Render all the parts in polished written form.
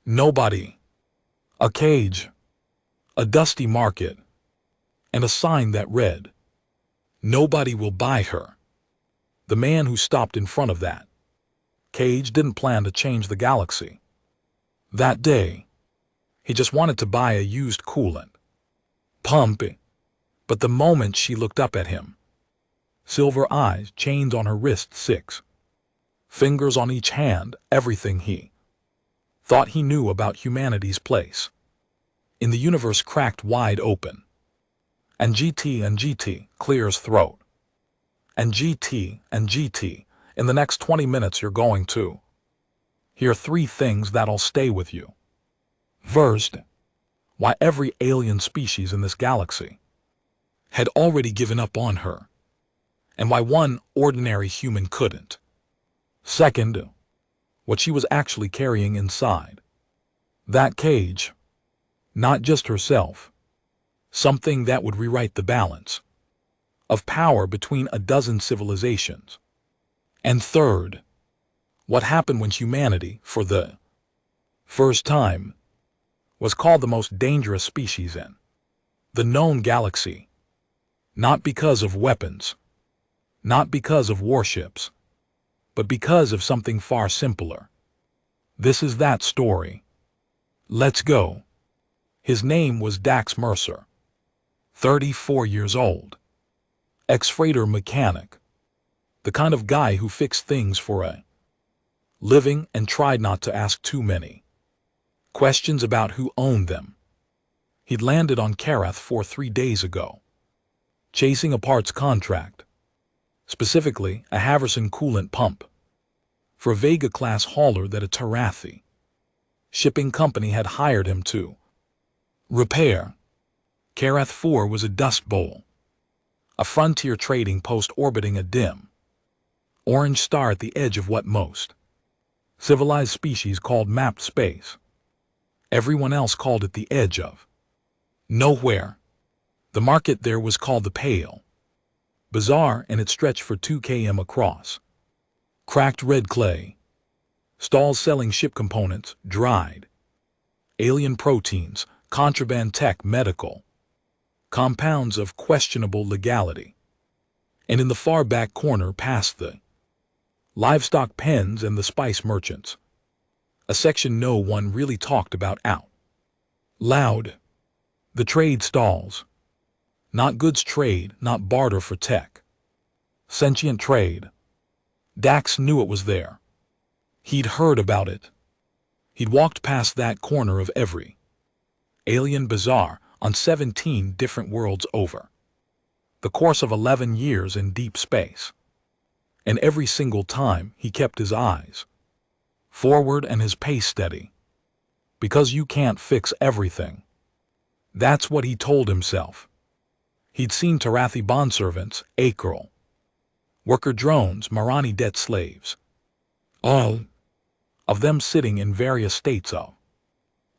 Nobody. A cage. A dusty market. And a sign that read, "Nobody will buy her." The man who stopped in front of that cage didn't plan to change the galaxy. That day, he just wanted to buy a used coolant pump. But the moment she looked up at him, silver eyes, chains on her wrists, 6 fingers on each hand, everything he thought he knew about humanity's place in the universe cracked wide open. And GT clears throat. And GT, in the next 20 minutes you're going to hear 3 things that'll stay with you. First, why every alien species in this galaxy had already given up on her, and why one ordinary human couldn't. Second, what she was actually carrying inside that cage, not just herself, something that would rewrite the balance of power between a dozen civilizations. And third, what happened when humanity, for the first time, was called the most dangerous species in the known galaxy, not because of weapons, not because of warships, but because of something far simpler. This is that story. Let's go. His name was Dax Mercer, 34 years old, ex-freighter mechanic, the kind of guy who fixed things for a living and tried not to ask too many questions about who owned them. He'd landed on Karath 3 days ago, chasing a parts contract, specifically a Haverson coolant pump, for a Vega-class hauler that a Tarathi shipping company had hired him to repair. Karath 4 was a dust bowl, a frontier trading post orbiting a dim orange star at the edge of what most civilized species called mapped space. Everyone else called it the edge of nowhere. The market there was called the Pale Bazaar, and it stretched for 2 km across cracked red clay, stalls selling ship components, dried alien proteins, contraband tech, medical compounds of questionable legality. And in the far back corner, past the livestock pens and the spice merchants, a section no one really talked about out loud. The trade stalls. Not goods trade, not barter for tech. Sentient trade. Dax knew it was there. He'd heard about it. He'd walked past that corner of every alien bazaar on 17 different worlds over the course of 11 years in deep space. And every single time he kept his eyes forward and his pace steady. Because you can't fix everything. That's what he told himself. He'd seen Tarathi bondservants, Akril, worker drones, Marani debt slaves, all of them sitting in various states of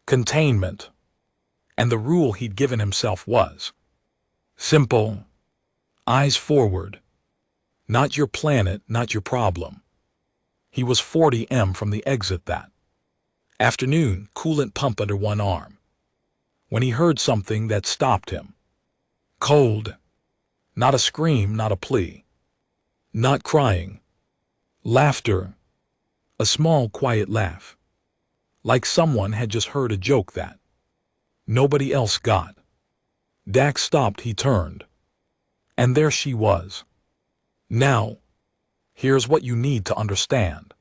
containment. And the rule he'd given himself was simple: eyes forward. Not your planet, not your problem. He was 40 m from the exit that afternoon, coolant pump under one arm, when he heard something that stopped him. Cold. Not a scream, not a plea. Not crying. Laughter. A small, quiet laugh. Like someone had just heard a joke that nobody else got. Dax stopped, he turned. And there she was. Now, here's what you need to understand.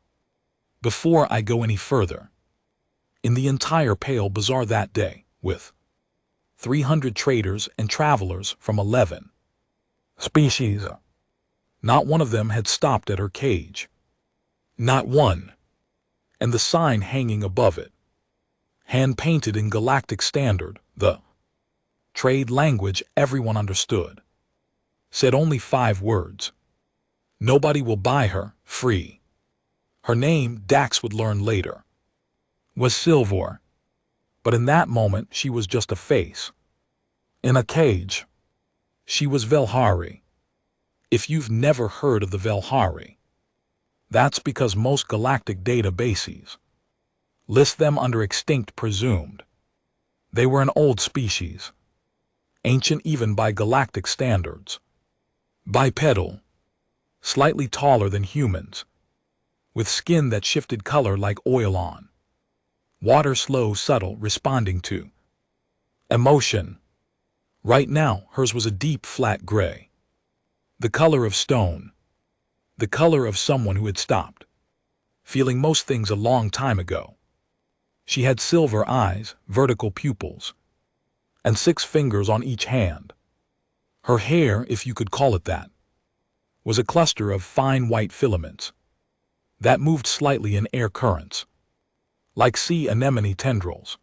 Before I go any further. In the entire Pale Bazaar that day, with 300 traders and travelers from 11 species, not one of them had stopped at her cage. Not one. And the sign hanging above it, hand-painted in galactic standard, the trade language everyone understood, said only 5 words. Nobody will buy her, free. Her name, Dax would learn later, was Silvor. But in that moment she was just a face. In a cage. She was Velhari. If you've never heard of the Velhari, that's because most galactic databases List them under extinct presumed. They were an old species, ancient even by galactic standards. Bipedal, slightly taller than humans, with skin that shifted color like oil on. Water slow, subtle, responding to emotion. Right now, hers was a deep, flat gray. The color of stone. The color of someone who had stopped feeling most things a long time ago. She had silver eyes, vertical pupils, and 6 fingers on each hand. Her hair, if you could call it that, was a cluster of fine white filaments that moved slightly in air currents, like sea anemone tendrils.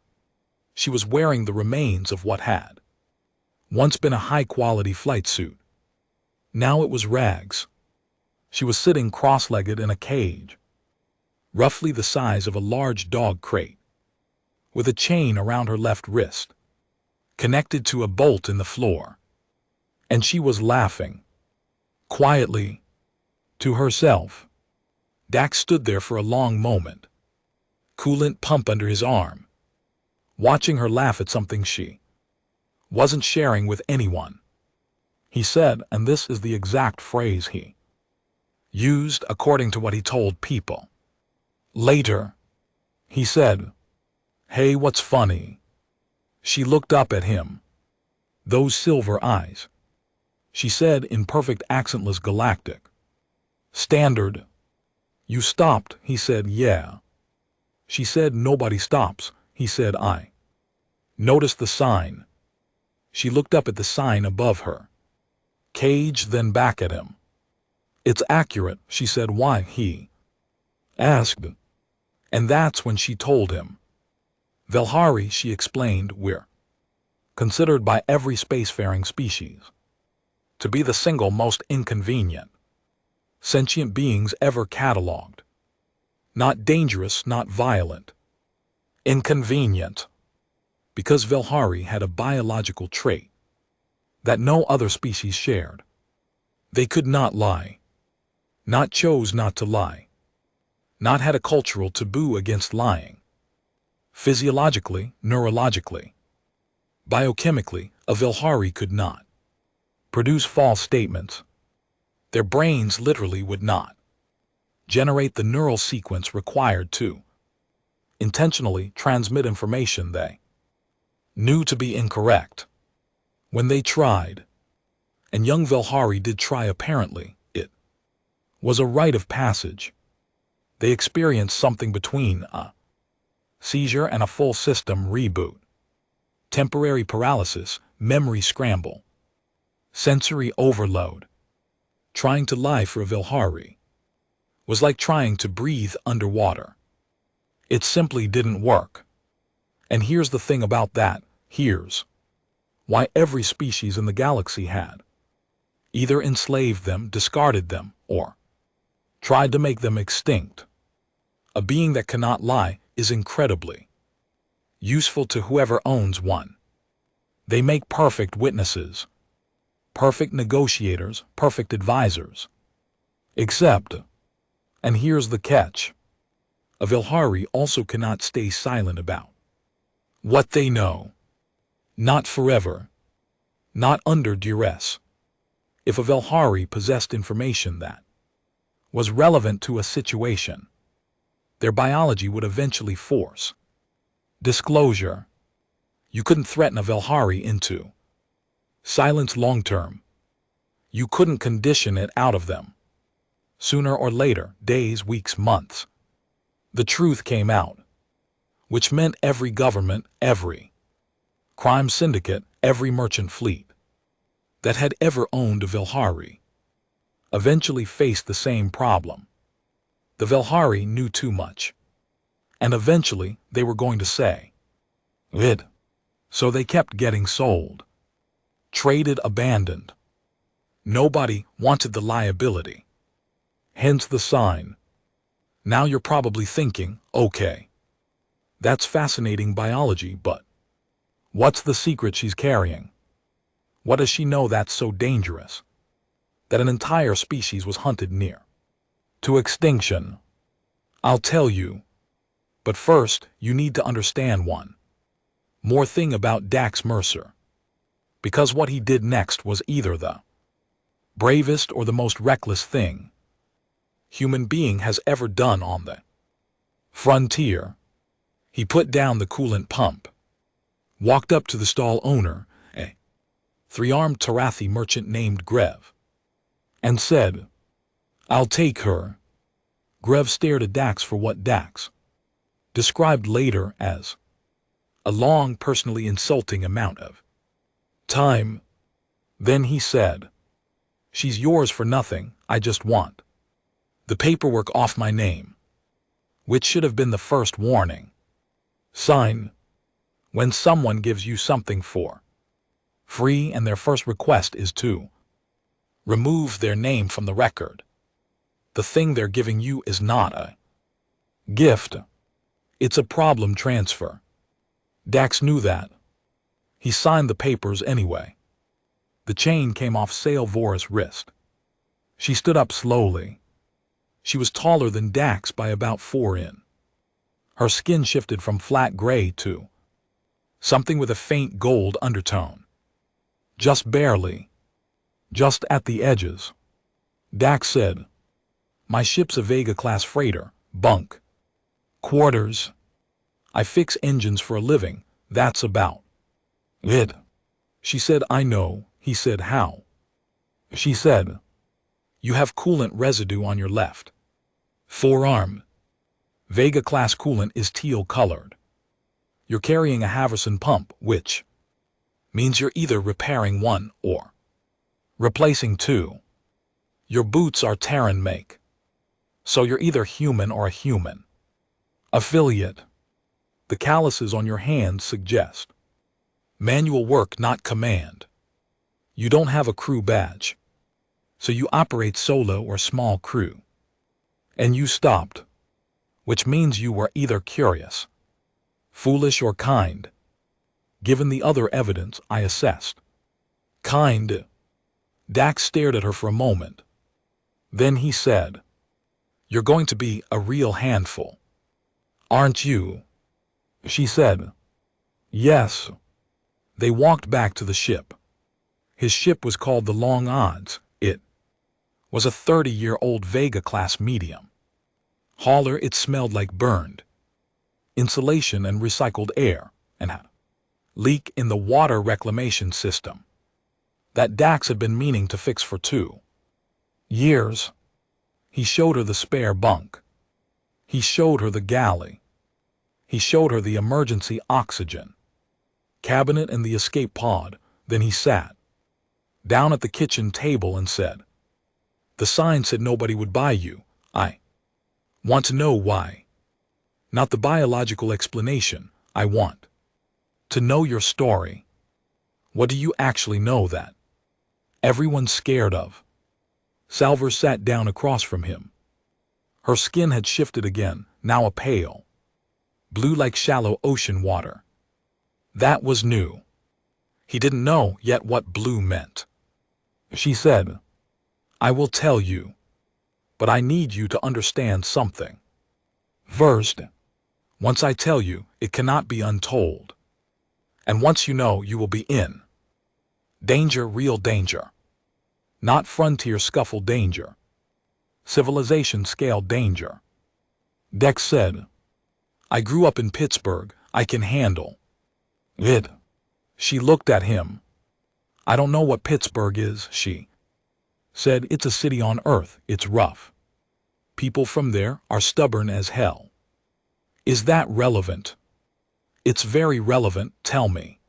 She was wearing the remains of what had once been a high-quality flight suit. Now it was rags. She was sitting cross-legged in a cage, roughly the size of a large dog crate, with a chain around her left wrist, connected to a bolt in the floor. And she was laughing, quietly, to herself. Dax stood there for a long moment, coolant pump under his arm, watching her laugh at something she wasn't sharing with anyone. He said, and this is the exact phrase he used according to what he told people. Later, he said, "Hey, what's funny?" She looked up at him. Those silver eyes. She said in perfect accentless galactic standard. "You stopped," he said. "Yeah." She said, "Nobody stops." He said, "I noticed the sign." She looked up at the sign above her cage, then back at him. "It's accurate," she said. "Why?" he asked. And that's when she told him. "Velhari," she explained, "we're considered by every spacefaring species to be the single most inconvenient sentient beings ever catalogued. Not dangerous, not violent. Inconvenient. Because Velhari had a biological trait that no other species shared. They could not lie. Not chose not to lie. Not had a cultural taboo against lying. Physiologically, neurologically, biochemically, a Velhari could not produce false statements. Their brains literally would not generate the neural sequence required to intentionally transmit information they knew to be incorrect. When they tried, and young Velhari did try apparently, it was a rite of passage. They experienced something between a seizure and a full system reboot. Temporary paralysis, memory scramble, sensory overload. Trying to lie for a Velhari was like trying to breathe underwater. It simply didn't work. And here's the thing about that, here's why every species in the galaxy had either enslaved them, discarded them, or tried to make them extinct. A being that cannot lie is incredibly useful to whoever owns one. They make perfect witnesses, perfect negotiators, perfect advisors. Except, and here's the catch, a Velhari also cannot stay silent about what they know. Not forever. Not under duress. If a Velhari possessed information that was relevant to a situation, their biology would eventually force disclosure. You couldn't threaten a Velhari into silence long-term. You couldn't condition it out of them. Sooner or later, days, weeks, months, the truth came out, which meant every government, every crime syndicate, every merchant fleet that had ever owned a Velhari eventually faced the same problem. The Velhari knew too much, and eventually they were going to say it. So they kept getting sold, traded, abandoned. Nobody wanted the liability. Hence the sign. Now you're probably thinking, okay, that's fascinating biology, but what's the secret she's carrying? What does she know that's so dangerous that an entire species was hunted near to extinction? I'll tell you. But first, you need to understand one more thing about Dax Mercer. Because what he did next was either the bravest or the most reckless thing human being has ever done on the frontier. He put down the coolant pump, walked up to the stall owner, a three-armed Tarathi merchant named Grev, and said, "I'll take her." Grev stared at Dax for what Dax described later as a long, personally insulting amount of time. Then he said, "She's yours for nothing. I just want the paperwork off my name," which should have been the first warning sign when someone gives you something for free and their first request is to remove their name from the record. The thing they're giving you is not a gift. It's a problem transfer. Dax knew that. He signed the papers anyway. The chain came off Salvora's wrist. She stood up slowly. She was taller than Dax by about 4 in. Her skin shifted from flat gray to something with a faint gold undertone. Just barely. Just at the edges. Dax said, "My ship's a Vega-class freighter, bunk. Quarters. I fix engines for a living, that's about it." She said, "I know." He said, "How?" She said, "You have coolant residue on your left forearm. Vega-class coolant is teal-colored. You're carrying a Haverson pump, which means you're either repairing one or replacing two. Your boots are Terran make, so you're either human or a human affiliate. The calluses on your hands suggest manual work, not command. You don't have a crew badge, so you operate solo or small crew. And you stopped, which means you were either curious, foolish, or kind. Given the other evidence, I assessed kind." Dax stared at her for a moment. Then he said, "You're going to be a real handful, aren't you?" She said, "Yes." They walked back to the ship. His ship was called the Long Odds. It was a 30-year-old Vega-class medium hauler. It smelled like burned insulation and recycled air, and had a leak in the water reclamation system that Dax had been meaning to fix for 2 years. He showed her the spare bunk. He showed her the galley. He showed her the emergency oxygen cabinet and the escape pod. Then he sat down at the kitchen table and said, "The sign said nobody would buy you. I want to know why. Not the biological explanation. I want to know your story. What do you actually know that everyone's scared of?" Salvor sat down across from him. Her skin had shifted again, now a pale blue like shallow ocean water. That was new. He didn't know yet what blue meant. She said, "I will tell you, but I need you to understand something first. Once I tell you, it cannot be untold. And once you know, you will be in danger, real danger. Not frontier scuffle danger. Civilization scale danger." Dex said, "I grew up in Pittsburgh. I can handle it." She looked at him. "I don't know what Pittsburgh is," she said. "It's a city on Earth. It's rough. People from there are stubborn as hell." "Is that relevant?" "It's very relevant. Tell me."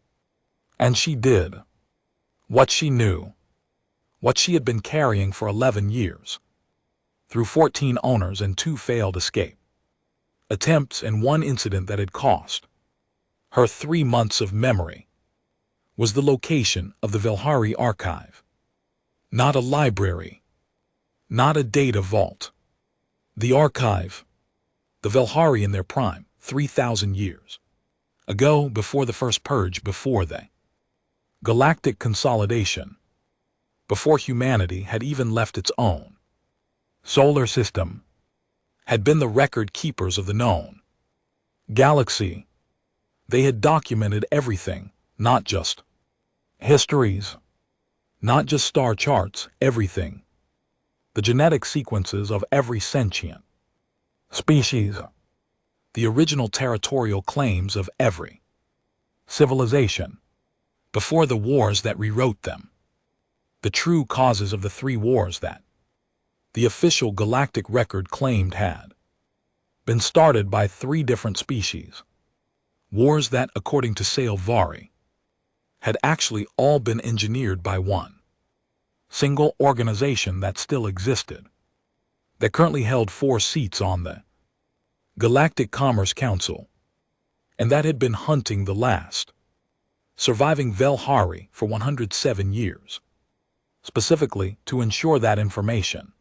And she did. What she knew. What she had been carrying for 11 years. Through 14 owners and 2 failed escape attempts and 1 incident that had cost her 3 months of memory, was the location of the Velhari archive. Not a library. Not a data vault. The archive. The Velhari in their prime, 3,000 years ago, before the first purge, before the galactic consolidation, before humanity had even left its own solar system, had been the record keepers of the known. Galaxy. They had documented everything, not just histories, not just star charts, everything. The genetic sequences of every sentient species, the original territorial claims of every civilization, before the wars that rewrote them, the true causes of the 3 wars that the official galactic record claimed had been started by 3 different species, wars that, according to Sailvari, had actually all been engineered by one single organization that still existed, that currently held 4 seats on the Galactic Commerce Council, and that had been hunting the last surviving Velhari for 107 years, specifically to ensure that information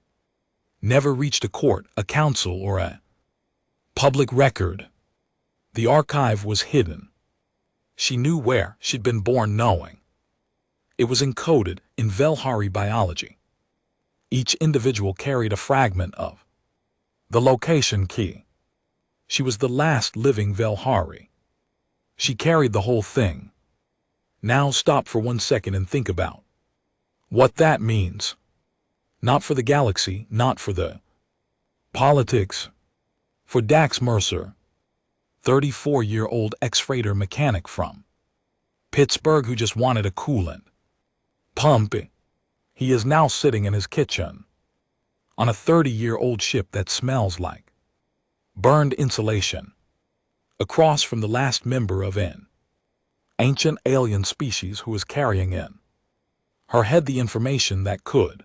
never reached a court, a council, or a public record. The archive was hidden. She knew where she'd been born, knowing it was encoded in Velhari biology. Each individual carried a fragment of the location key. She was the last living Velhari. She carried the whole thing. Now stop for 1 second and think about what that means. Not for the galaxy, not for the politics. For Dax Mercer, 34-year-old ex-freighter mechanic from Pittsburgh who just wanted a coolant pump. He is now sitting in his kitchen on a 30-year-old ship that smells like burned insulation, across from the last member of an ancient alien species who was carrying in her head the information that could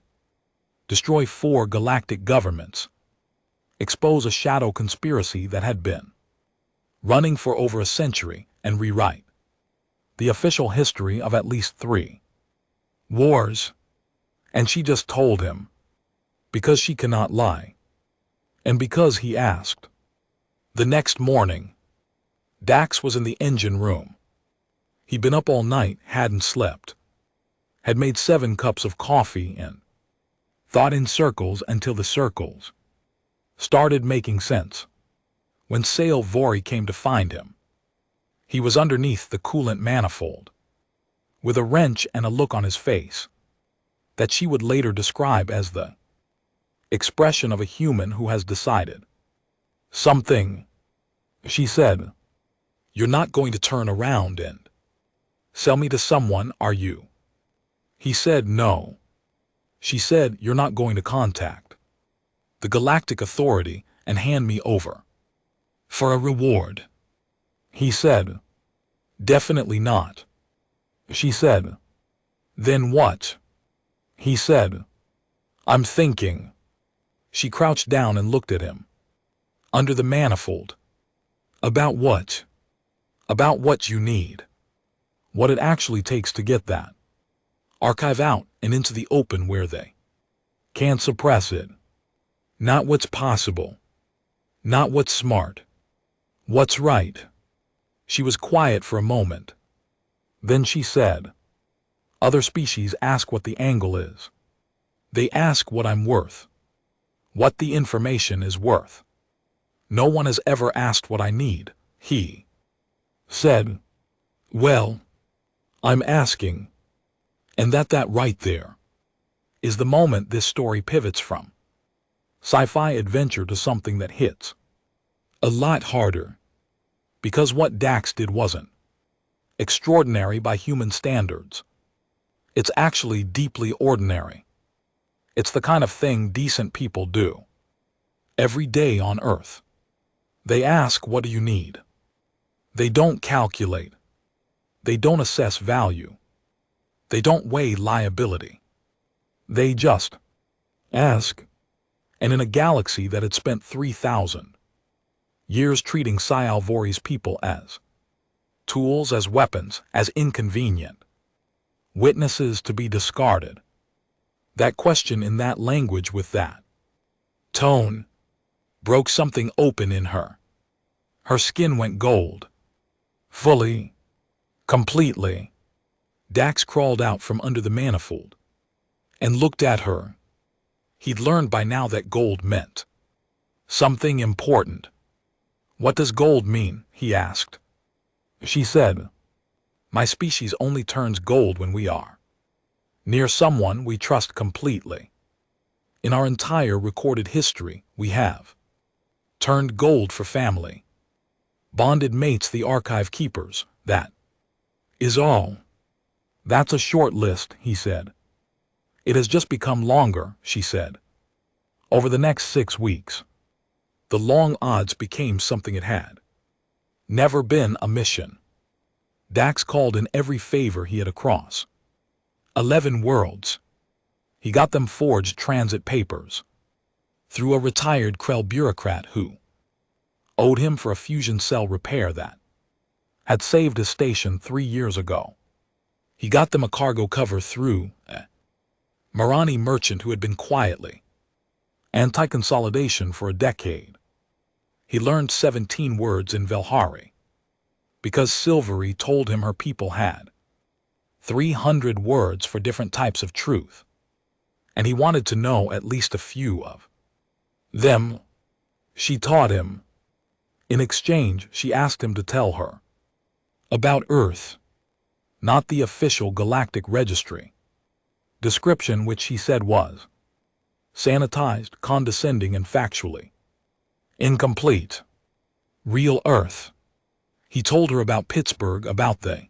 destroy 4 galactic governments, expose a shadow conspiracy that had been running for over a century, and rewrite the official history of at least 3 wars. And she just told him, because she cannot lie, and because he asked. The next morning, Dax was in the engine room. He'd been up all night, hadn't slept, had made 7 cups of coffee and thought in circles until the circles started making sense. When Sailvari came to find him, he was underneath the coolant manifold, with a wrench and a look on his face that she would later describe as the expression of a human who has decided something. She said, "You're not going to turn around and sell me to someone, are you?" He said, "No." She said, "You're not going to contact the Galactic Authority and hand me over for a reward?" He said, "Definitely not." She said, "Then what?" He said, "I'm thinking." She crouched down and looked at him under the manifold. "About what?" "About what you need. What it actually takes to get that archive out and into the open where they can't suppress it. Not what's possible. Not what's smart. What's right." She was quiet for a moment. Then she said, "Other species ask what the angle is. They ask what I'm worth. What the information is worth. No one has ever asked what I need," he said. "Well, I'm asking." And that right there is the moment this story pivots from sci-fi adventure to something that hits a lot harder. Because what Dax did wasn't extraordinary by human standards. It's actually deeply ordinary. It's the kind of thing decent people do every day on Earth. They ask, "What do you need?" They don't calculate. They don't assess value. They don't weigh liability. They just ask. And in a galaxy that had spent 3,000 years treating Sailvari's people as tools, as weapons, as inconvenient witnesses to be discarded, that question in that language with that tone broke something open in her. Her skin went gold. Fully. Completely. Dax crawled out from under the manifold and looked at her. He'd learned by now that gold meant something important. What does gold mean? He asked. She said, my species only turns gold when we are near someone we trust completely. In our entire recorded history, we have turned gold for family. Bonded mates, the archive keepers, that is all. That's a short list, he said. It has just become longer, she said. Over the next 6 weeks, the long odds became something it had never been: a mission. Dax called in every favor he had across 11 worlds. He got them forged transit papers through a retired Krell bureaucrat who owed him for a fusion cell repair that had saved his station 3 years ago. He got them a cargo cover through a Marani merchant who had been quietly anti-consolidation for a decade. He learned 17 words in Velhari because Silvery told him her people had 300 words for different types of truth, and he wanted to know at least a few of them. She taught him. In exchange, she asked him to tell her about Earth, not the official galactic registry description, which he said was sanitized, condescending, and factually incomplete. Real Earth. He told her about Pittsburgh, about the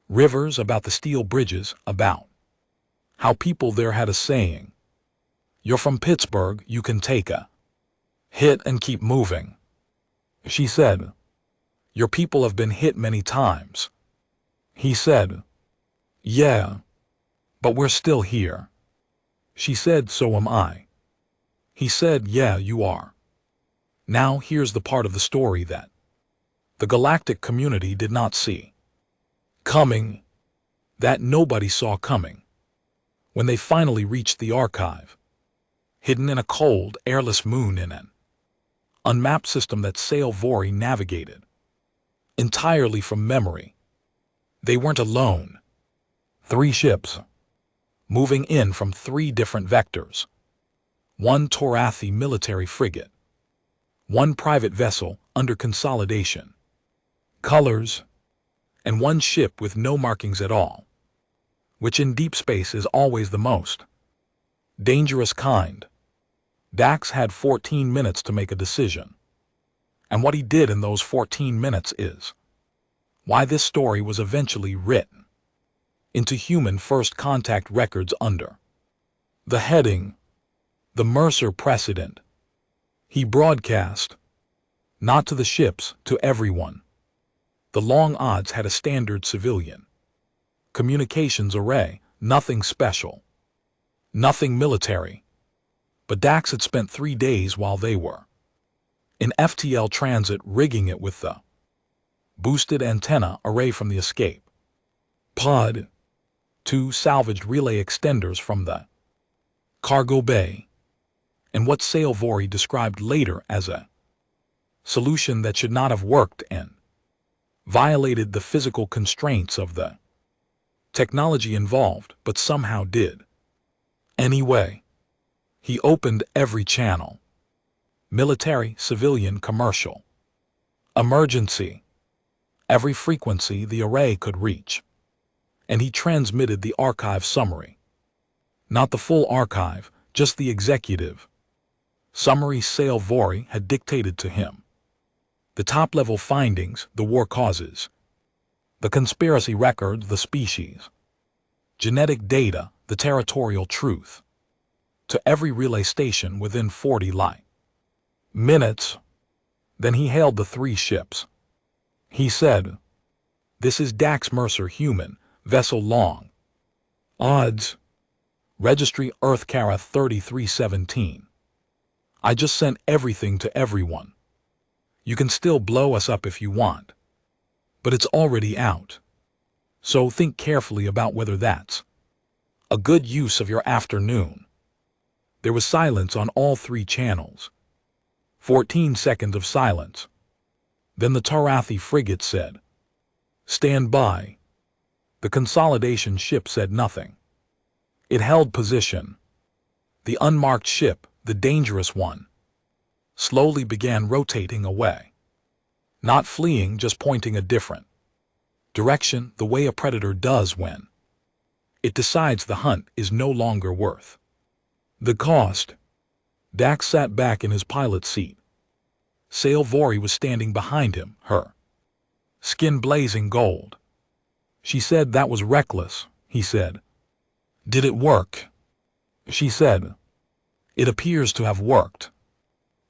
rivers, about the steel bridges, about how people there had a saying, you're from Pittsburgh, you can take a hit and keep moving. She said, your people have been hit many times. He said, yeah, but we're still here. She said, so am I. He said, yeah, you are. Now here's the part of the story that the galactic community did not see coming, that nobody saw coming. When they finally reached the archive, hidden in a cold, airless moon in an unmapped system that Sail Vori navigated entirely from memory, they weren't alone. 3 ships, moving in from 3 different vectors. 1 Torathi military frigate. 1 private vessel under consolidation. Colors, and 1 ship with no markings at all, which in deep space is always the most dangerous kind. Dax had 14 minutes to make a decision. And what he did in those 14 minutes is why this story was eventually written into human first contact records under the heading, The Mercer Precedent. He broadcast, not to the ships, to everyone. The long odds had a standard civilian communications array, nothing special, nothing military. But Dax had spent 3 days while they were in FTL transit rigging it with the boosted antenna array from the escape pod, 2 salvaged relay extenders from the cargo bay, and what Sail Vori described later as a solution that should not have worked and violated the physical constraints of the technology involved, but somehow did. Anyway, he opened every channel. Military, civilian, commercial, emergency, every frequency the array could reach. And he transmitted the archive summary. Not the full archive, just the executive summary Sail Vori had dictated to him. The top-level findings, the war causes, the conspiracy records, the species, genetic data, the territorial truth, to every relay station within 40 light minutes. Then he hailed the 3 ships. He said, this is Dax Mercer, human, vessel long odds, registry Earth Kara 3317. I just sent everything to everyone. You can still blow us up if you want, but it's already out. So think carefully about whether that's a good use of your afternoon. There was silence on all 3 channels. 14 seconds of silence. Then the Torathi frigate said, stand by. The consolidation ship said nothing. It held position. The unmarked ship, the dangerous one, slowly began rotating away. Not fleeing, just pointing a different direction, the way a predator does when it decides the hunt is no longer worth the cost. Dax sat back in his pilot's seat. Sail Vori was standing behind him, her skin blazing gold. She said that was reckless, he said. Did it work? She said. It appears to have worked.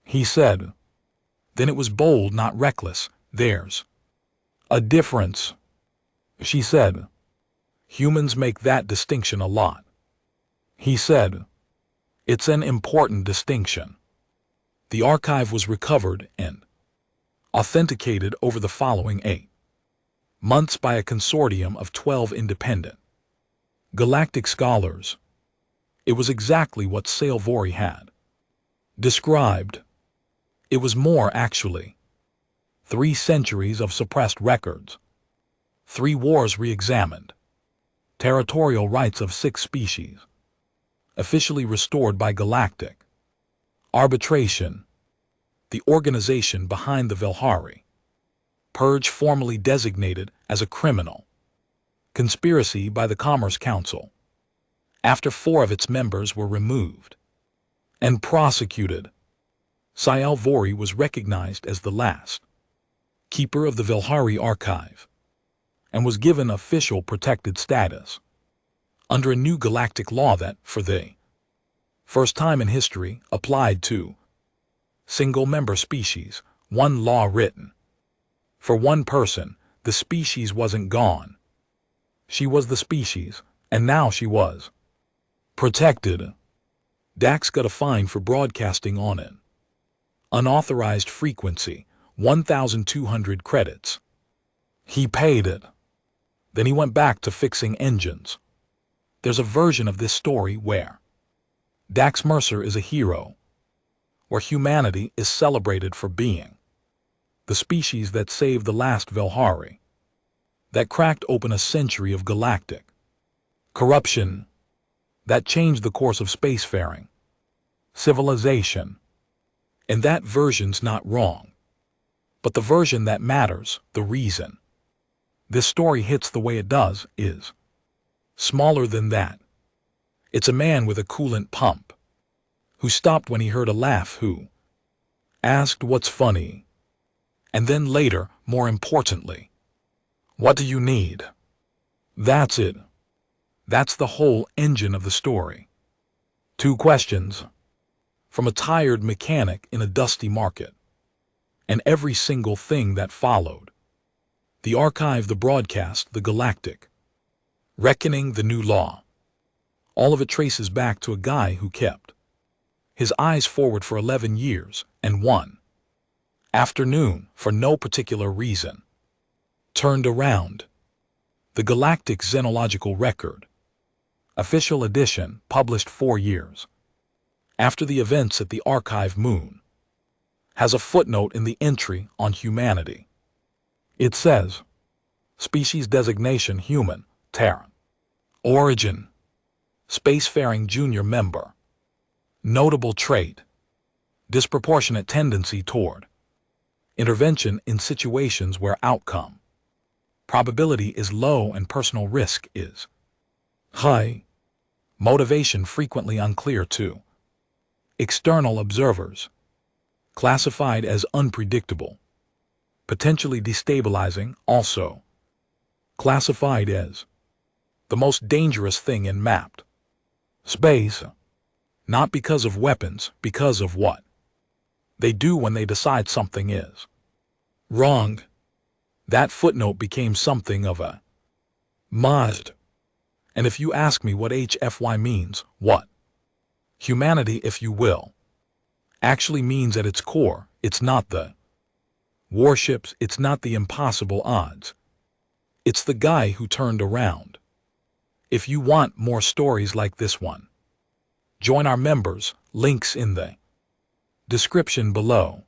He said. Then it was bold, not reckless. There's a difference. She said. Humans make that distinction a lot. He said. It's an important distinction. The archive was recovered and authenticated over the following 8 months by a consortium of 12 independent galactic scholars. It was exactly what Sail Vori had described. It was more, actually. 3 centuries of suppressed records. 3 wars re-examined. Territorial rights of 6 species. Officially restored by galactic arbitration. The organization behind the Velhari. Purge formally designated as a criminal conspiracy by the Commerce Council. After 4 of its members were removed and prosecuted, Sail Vori was recognized as the last keeper of the Velhari archive and was given official protected status under a new galactic law that, for the first time in history, applied to single-member species. One law written for one person. The species wasn't gone. She was the species, and now she was protected. Dax got a fine for broadcasting on an unauthorized frequency, 1,200 credits. He paid it. Then he went back to fixing engines. There's a version of this story where Dax Mercer is a hero, where humanity is celebrated for being the species that saved the last Velhari, that cracked open a century of galactic corruption, that changed the course of spacefaring civilization. And that version's not wrong. But the version that matters, the reason this story hits the way it does, is smaller than that. It's a man with a coolant pump who stopped when he heard a laugh, who asked what's funny, and then later, more importantly, what do you need? That's it. That's the whole engine of the story. 2 questions from a tired mechanic in a dusty market, and every single thing that followed. The archive, the broadcast, the galactic reckoning, the new law. All of it traces back to a guy who kept his eyes forward for 11 years, and one afternoon, for no particular reason, turned around. The Galactic Xenological Record, official edition, published 4 years after the events at the Archive Moon, has a footnote in the entry on humanity. It says, species designation human, Terran. Origin, spacefaring junior member. Notable trait, disproportionate tendency toward intervention in situations where outcome probability is low and personal risk is high. Motivation frequently unclear to external observers. Classified as unpredictable. Potentially destabilizing, also classified as the most dangerous thing in mapped space. Not because of weapons, because of what they do when they decide something is wrong. That footnote became something of a must. And if you ask me what HFY means, what humanity, if you will, actually means at its core, it's not the warships, it's not the impossible odds. It's the guy who turned around. If you want more stories like this one, join our members, links in the description below.